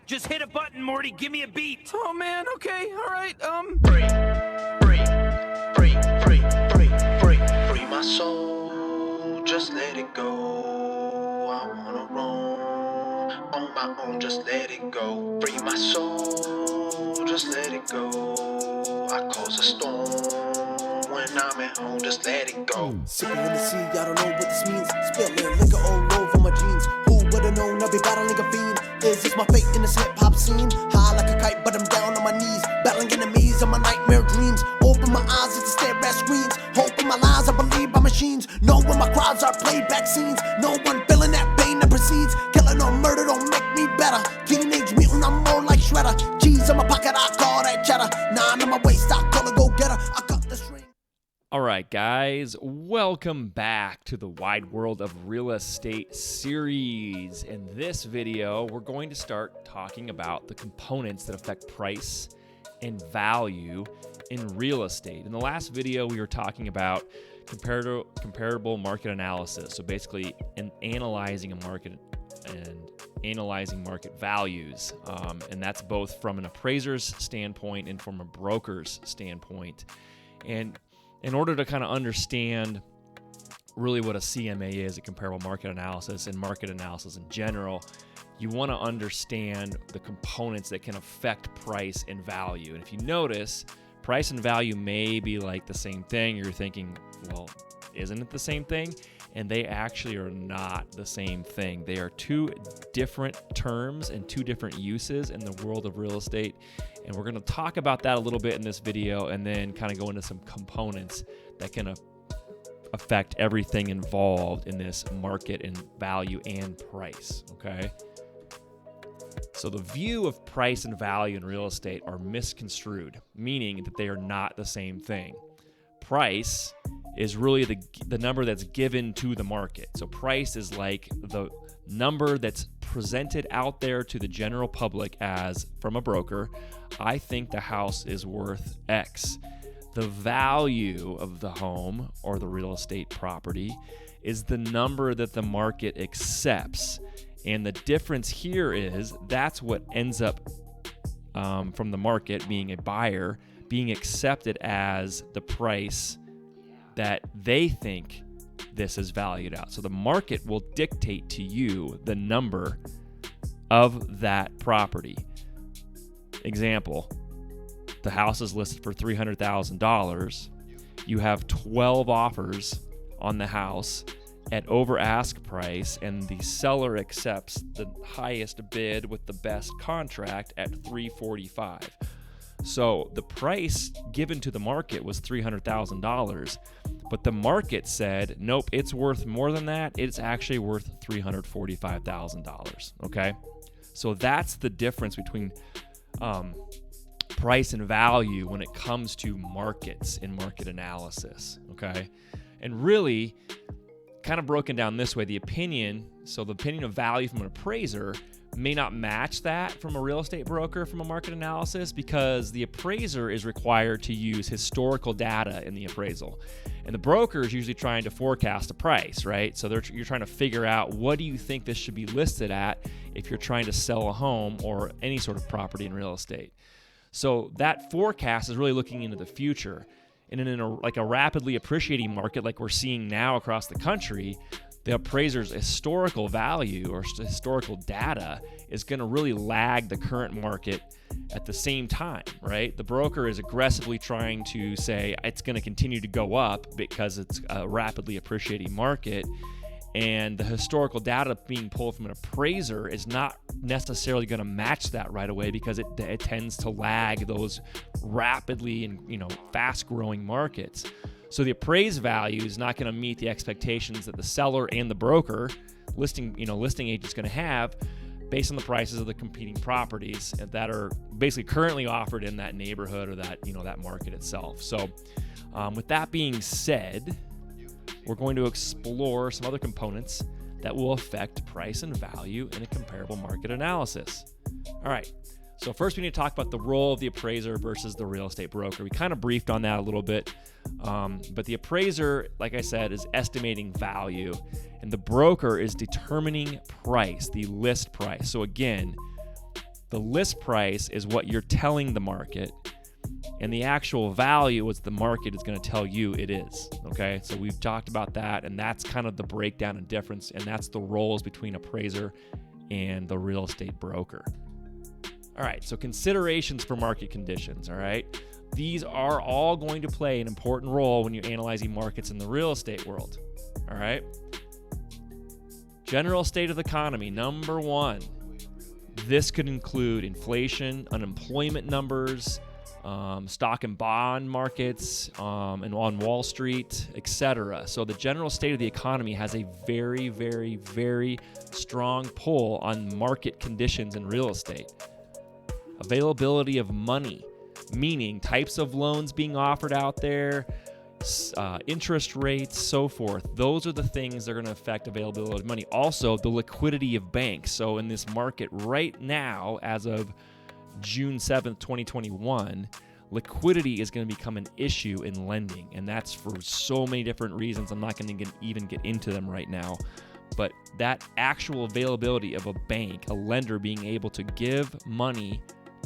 Just hit a button, Morty. Give me a beat. Oh man, okay, all right. Free my soul, just let it go. I wanna roam on my own, just let it go. Free my soul, just let it go. I cause a storm when I'm at home, just let it go. Sipping in the sea, I don't know what this means. Spilling liquor all over my jeans. Who would've known I'd be battling a fiend? Is this my fate in this hip-hop scene? High like a kite, but I'm down on my knees. Battling enemies of my nightmare dreams. Open my eyes as I stare at screens. Hoping my lies are believed by machines. Knowing my crowds are playback scenes. No one feeling that pain that precedes. Killing or murder don't make me better. Teenage mutant, I'm more like Shredder. G's in my pocket, I call that cheddar. 9 on my waist, I call a go-getter. I cut the string. All right, guys, welcome back to the Wide World of Real Estate series. In this video, we're going to start talking about the components that affect price and value in real estate. In the last video, we were talking about comparable market analysis. So basically, analyzing a market and analyzing market values. And that's both from an appraiser's standpoint and from a broker's standpoint. And in order to kind of understand really what a CMA is, a comparable market analysis, and market analysis in general, you want to understand the components that can affect price and value. And if you notice, price and value may be like the same thing. You're thinking, well, isn't it the same thing? And they actually are not the same thing. They are two different terms and two different uses in the world of real estate. And we're going to talk about that a little bit in this video and then kind of go into some components that can affect everything involved in this market and value and price, okay? So the view of price and value in real estate are misconstrued, meaning that they are not the same thing. Price is really the number that's given to the market. So price is like the number that's presented out there to the general public as, from a broker, I think the house is worth X. The value of the home or the real estate property is the number that the market accepts. And the difference here is that's what ends up from the market, being a buyer, being accepted as the price that they think this is valued at. So the market will dictate to you the number of that property. Example, the house is listed for $300,000. You have 12 offers on the house at over ask price, and the seller accepts the highest bid with the best contract at $345,000. So the price given to the market was $300,000, but the market said, nope, it's worth more than that. It's actually worth $345,000, okay? So that's the difference between price and value when it comes to markets and market analysis, okay? And really, kind of broken down this way, the opinion of value from an appraiser may not match that from a real estate broker from a market analysis, because the appraiser is required to use historical data in the appraisal. And the broker is usually trying to forecast a price, right? So you're trying to figure out, what do you think this should be listed at if you're trying to sell a home or any sort of property in real estate. So that forecast is really looking into the future. And in a rapidly appreciating market like we're seeing now across the country, the appraiser's historical value or historical data is going to really lag the current market at the same time, right? The broker is aggressively trying to say it's going to continue to go up because it's a rapidly appreciating market, and the historical data being pulled from an appraiser is not necessarily going to match that right away, because it tends to lag those rapidly and fast-growing markets. So the appraised value is not going to meet the expectations that the seller and the broker, listing agent's going to have based on the prices of the competing properties that are basically currently offered in that neighborhood or that market itself. So with that being said, we're going to explore some other components that will affect price and value in a comparable market analysis. All right. So first we need to talk about the role of the appraiser versus the real estate broker. We kind of briefed on that a little bit, but the appraiser, like I said, is estimating value, and the broker is determining price, the list price. So again, The list price is what you're telling the market, and the actual value is the market is going to tell you it is. Okay, so we've talked about that, and that's kind of the breakdown and difference, and that's the roles between appraiser and the real estate broker. All right, so considerations for market conditions. All right, these are all going to play an important role when you're analyzing markets in the real estate world. All right, general state of the economy, number one. This could include inflation, unemployment numbers, stock and bond markets, and on Wall Street, etc. So the general state of the economy has a very, very, very strong pull on market conditions in real estate. Availability of money, meaning types of loans being offered out there, interest rates, so forth. Those are the things that are going to affect availability of money. Also, the liquidity of banks. So in this market right now, as of June 7th, 2021, liquidity is going to become an issue in lending. And that's for so many different reasons. I'm not going to even get into them right now. But that actual availability of a bank, a lender being able to give money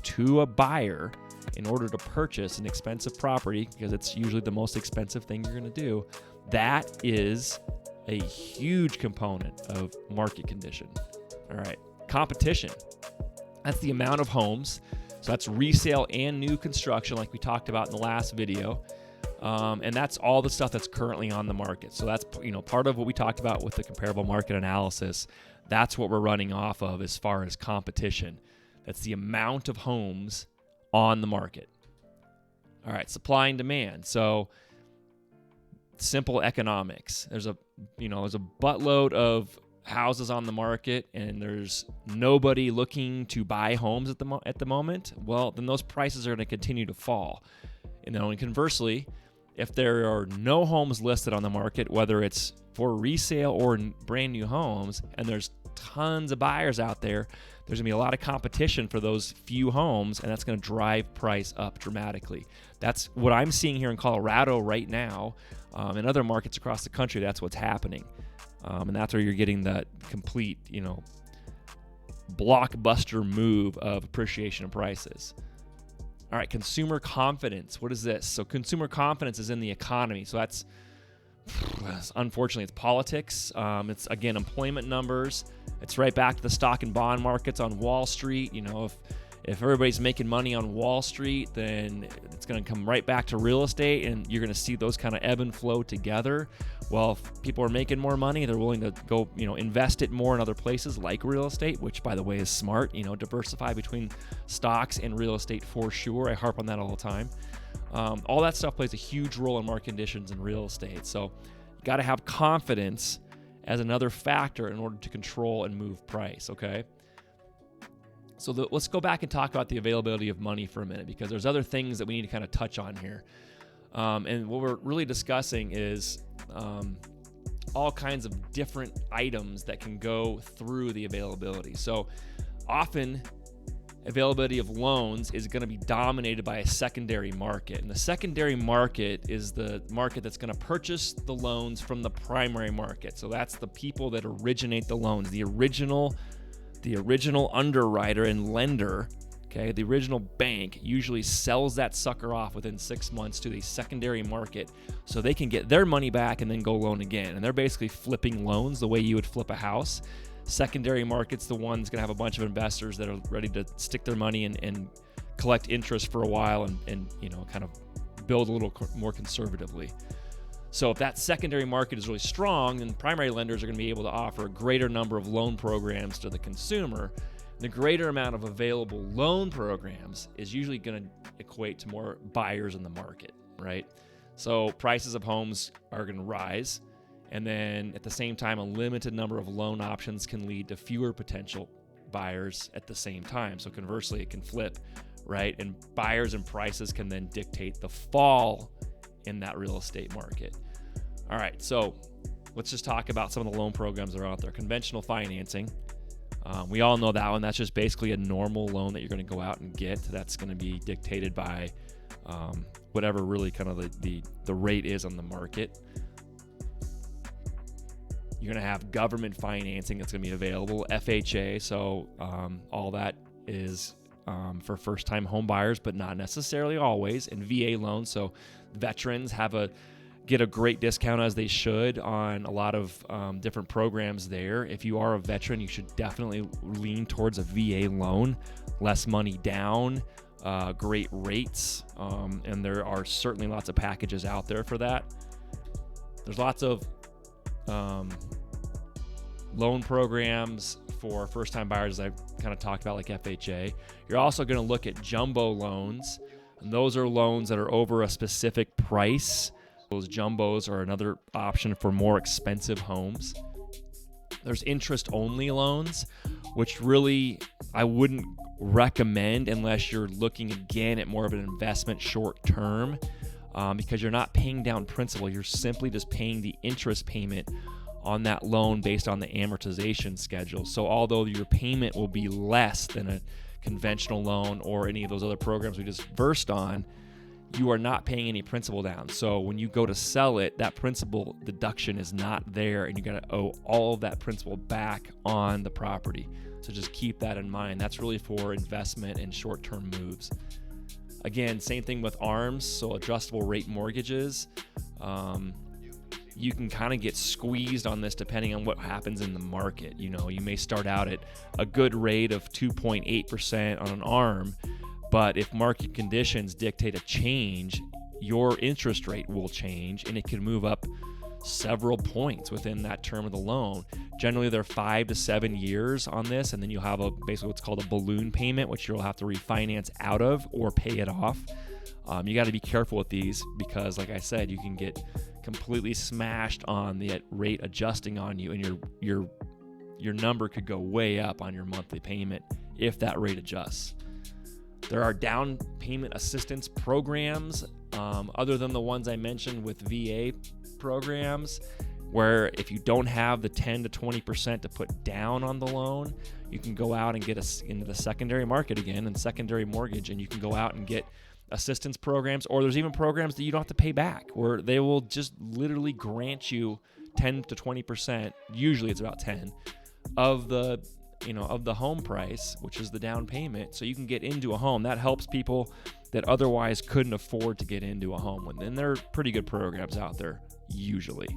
to a buyer in order to purchase an expensive property, because it's usually the most expensive thing you're going to do, that is a huge component of market condition. All right, competition. That's the amount of homes. So that's resale and new construction, like we talked about in the last video. And that's all the stuff that's currently on the market. So that's, part of what we talked about with the comparable market analysis. That's what we're running off of as far as competition. That's the amount of homes on the market. All right, supply and demand. So simple economics. There's a buttload of houses on the market, and there's nobody looking to buy homes at the moment. Well, then those prices are going to continue to fall. And conversely, if there are no homes listed on the market, whether it's for resale or brand new homes, and there's tons of buyers out there, there's going to be a lot of competition for those few homes, and that's going to drive price up dramatically. That's what I'm seeing here in Colorado right now. In other markets across the country, that's what's happening. And that's where you're getting that complete, blockbuster move of appreciation of prices. All right, consumer confidence. What is this? So consumer confidence is in the economy. So that's, unfortunately, it's politics. It's, again, employment numbers. It's right back to the stock and bond markets on Wall Street. If everybody's making money on Wall Street, then it's going to come right back to real estate, and you're going to see those kind of ebb and flow together. Well, if people are making more money, they're willing to go, invest it more in other places like real estate, which, by the way, is smart. Diversify between stocks and real estate for sure. I harp on that all the time. All that stuff plays a huge role in market conditions in real estate. So you got to have confidence as another factor in order to control and move price, okay? So let's go back and talk about the availability of money for a minute, because there's other things that we need to kind of touch on here. And what we're really discussing is all kinds of different items that can go through the availability. So often, availability of loans is going to be dominated by a secondary market. And the secondary market is the market that's going to purchase the loans from the primary market. So that's the people that originate the loans, the original underwriter and lender. Okay, the original bank usually sells that sucker off within 6 months to the secondary market so they can get their money back and then go loan again. And they're basically flipping loans the way you would flip a house. Secondary market's the one that's going to have a bunch of investors that are ready to stick their money and collect interest for a while and kind of build a little more conservatively. So if that secondary market is really strong, then primary lenders are going to be able to offer a greater number of loan programs to the consumer. The greater amount of available loan programs is usually going to equate to more buyers in the market, right? So prices of homes are going to rise. And then at the same time, a limited number of loan options can lead to fewer potential buyers at the same time. So conversely, it can flip, right? And buyers and prices can then dictate the fall in that real estate market. All right, so let's just talk about some of the loan programs that are out there. Conventional financing. We all know that one. That's just basically a normal loan that you're going to go out and get. That's going to be dictated by whatever really kind of the rate is on the market. You're going to have government financing that's going to be available, FHA, so all that is for first-time home buyers, but not necessarily always, and VA loans. So veterans get a great discount, as they should, on a lot of different programs there. If you are a veteran, you should definitely lean towards a VA loan. Less money down, great rates, and there are certainly lots of packages out there for that. There's lots of loan programs for first-time buyers, as I kind of talked about, like FHA. You're also going to look at jumbo loans, and those are loans that are over a specific price. Those jumbos are another option for more expensive homes. There's interest-only loans, which really I wouldn't recommend unless you're looking again at more of an investment short-term, because you're not paying down principal. You're simply just paying the interest payment on that loan based on the amortization schedule. So although your payment will be less than a conventional loan or any of those other programs we just versed on, you are not paying any principal down. So when you go to sell it, that principal deduction is not there, and you're going to owe all of that principal back on the property. So just keep that in mind. That's really for investment and short-term moves. Again, same thing with ARMs, so adjustable rate mortgages. You can kind of get squeezed on this depending on what happens in the market. You know, you may start out at a good rate of 2.8% on an ARM, but if market conditions dictate a change, your interest rate will change, and it can move up several points within that term of the loan. Generally, they're 5 to 7 years on this, and then you'll have basically what's called a balloon payment, which you'll have to refinance out of or pay it off. You got to be careful with these because, like I said, you can get completely smashed on the rate adjusting on you, and your number could go way up on your monthly payment if that rate adjusts. There are down payment assistance programs, other than the ones I mentioned with VA programs, where if you don't have the 10 to 20% to put down on the loan, you can go out and get into the secondary market again and secondary mortgage, and you can go out and get assistance programs, or there's even programs that you don't have to pay back, where they will just literally grant you 10 to 20%, usually it's about 10, of the home price, which is the down payment, so you can get into a home. That helps people that otherwise couldn't afford to get into a home. And there are pretty good programs out there, usually.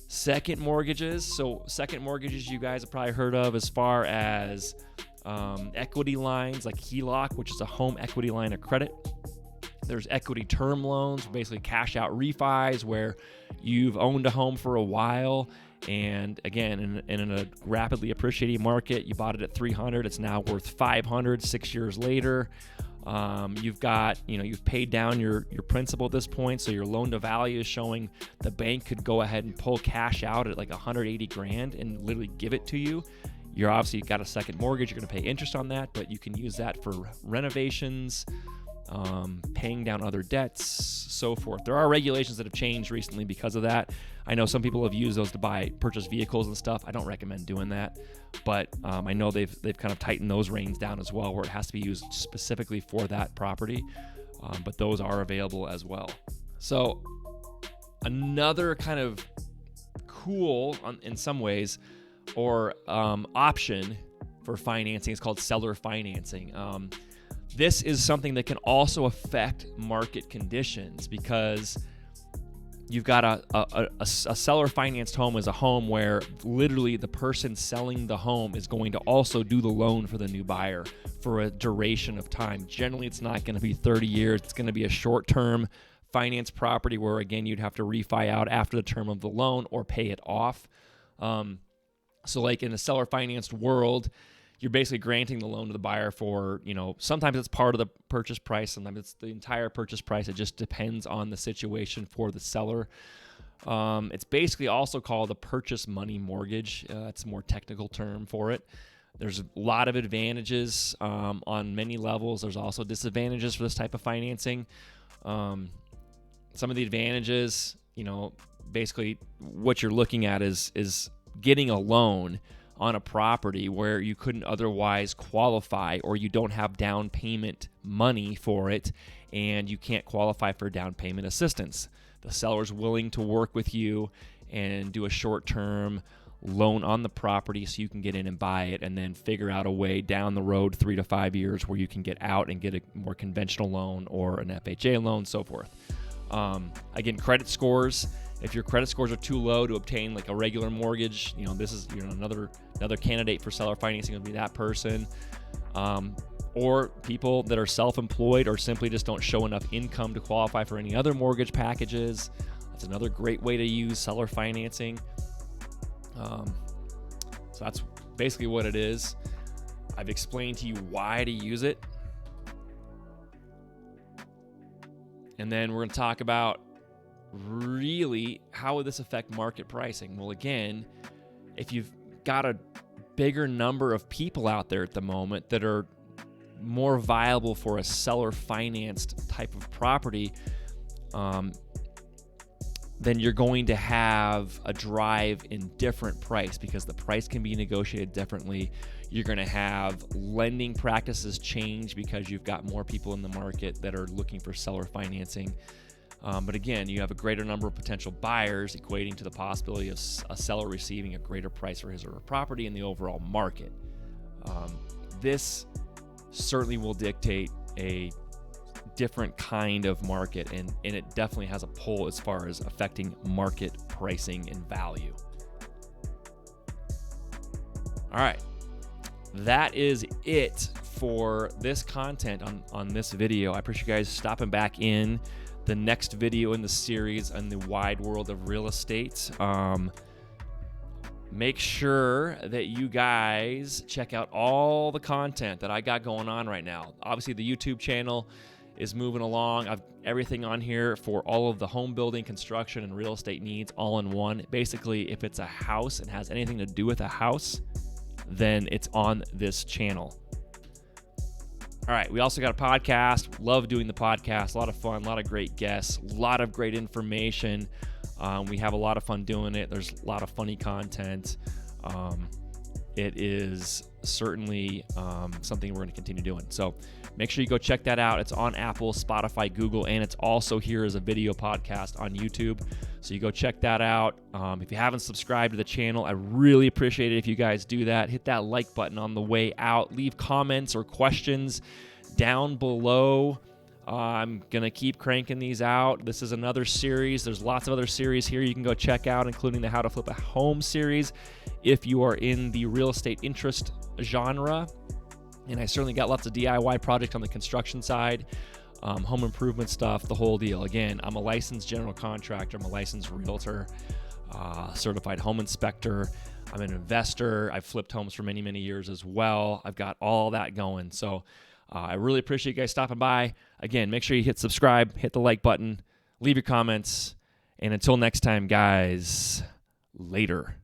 Second mortgages. So second mortgages you guys have probably heard of as far as equity lines like HELOC, which is a home equity line of credit. There's equity term loans, basically cash out refis, where you've owned a home for a while, and again, in a rapidly appreciating market, you bought it at $300, it's now worth $500 6 years later. You've paid down your principal at this point, so your loan to value is showing the bank could go ahead and pull cash out at like $180,000 and literally give it to you. You're obviously got a second mortgage, you're going to pay interest on that, but you can use that for renovations, paying down other debts, so forth. There are regulations that have changed recently because of that. I know some people have used those to purchase vehicles and stuff. I don't recommend doing that, but I know they've kind of tightened those reins down as well, where it has to be used specifically for that property, but those are available as well. So another kind of cool, in some ways, or option for financing is called seller financing. This is something that can also affect market conditions, because you've got a seller financed home is a home where literally the person selling the home is going to also do the loan for the new buyer for a duration of time. Generally, it's not going to be 30 years. It's going to be a short-term finance property where, again, you'd have to refi out after the term of the loan or pay it off. So like in a seller financed world, you're basically granting the loan to the buyer for, sometimes it's part of the purchase price, sometimes it's the entire purchase price. It just depends on the situation for the seller. It's basically also called a purchase money mortgage. It's a more technical term for it. There's a lot of advantages on many levels. There's also disadvantages for this type of financing. Some of the advantages, basically what you're looking at is getting a loan on a property where you couldn't otherwise qualify, or you don't have down payment money for it, and you can't qualify for down payment assistance. The seller's willing to work with you and do a short-term loan on the property so you can get in and buy it, and then figure out a way down the road 3 to 5 years where you can get out and get a more conventional loan or an FHA loan, so forth. Again, credit scores. If your credit scores are too low to obtain like a regular mortgage, this is another candidate for seller financing would be that person. Or people that are self-employed or simply just don't show enough income to qualify for any other mortgage packages. That's another great way to use seller financing. So that's basically what it is. I've explained to you why to use it. And then we're going to talk about really how would this affect market pricing. Well, again, if you've got a bigger number of people out there at the moment that are more viable for a seller financed type of property, then you're going to have a drive in different price because the price can be negotiated differently. You're going to have lending practices change because you've got more people in the market that are looking for seller financing. But again, you have a greater number of potential buyers, equating to the possibility of a seller receiving a greater price for his or her property in the overall market. This certainly will dictate a different kind of market, and it definitely has a pull as far as affecting market pricing and value. All right, that is it for this content on this video. I appreciate you guys stopping back in. The next video in the series on the wide world of real estate. Make sure that you guys check out all the content that I got going on right now. Obviously, the YouTube channel is moving along. I've everything on here for all of the home building, construction, and real estate needs all in one. Basically, if it's a house and has anything to do with a house, then it's on this channel. All right, we also got a podcast. Love doing the podcast. A lot of fun, a lot of great guests, a lot of great information. We have a lot of fun doing it. There's a lot of funny content. It is certainly something we're going to continue doing. So make sure you go check that out. It's on Apple, Spotify, Google, and it's also here as a video podcast on YouTube. So you go check that out. If you haven't subscribed to the channel, I really appreciate it if you guys do that. Hit that like button on the way out. Leave comments or questions down below. I'm going to keep cranking these out. This is another series. There's lots of other series here you can go check out, including the How to Flip a Home series if you are in the real estate interest genre. And I certainly got lots of DIY projects on the construction side, home improvement stuff, the whole deal. Again, I'm a licensed general contractor. I'm a licensed realtor, certified home inspector. I'm an investor. I've flipped homes for many, many years as well. I've got all that going. So I really appreciate you guys stopping by. Again, make sure you hit subscribe, hit the like button, leave your comments, and until next time, guys, later.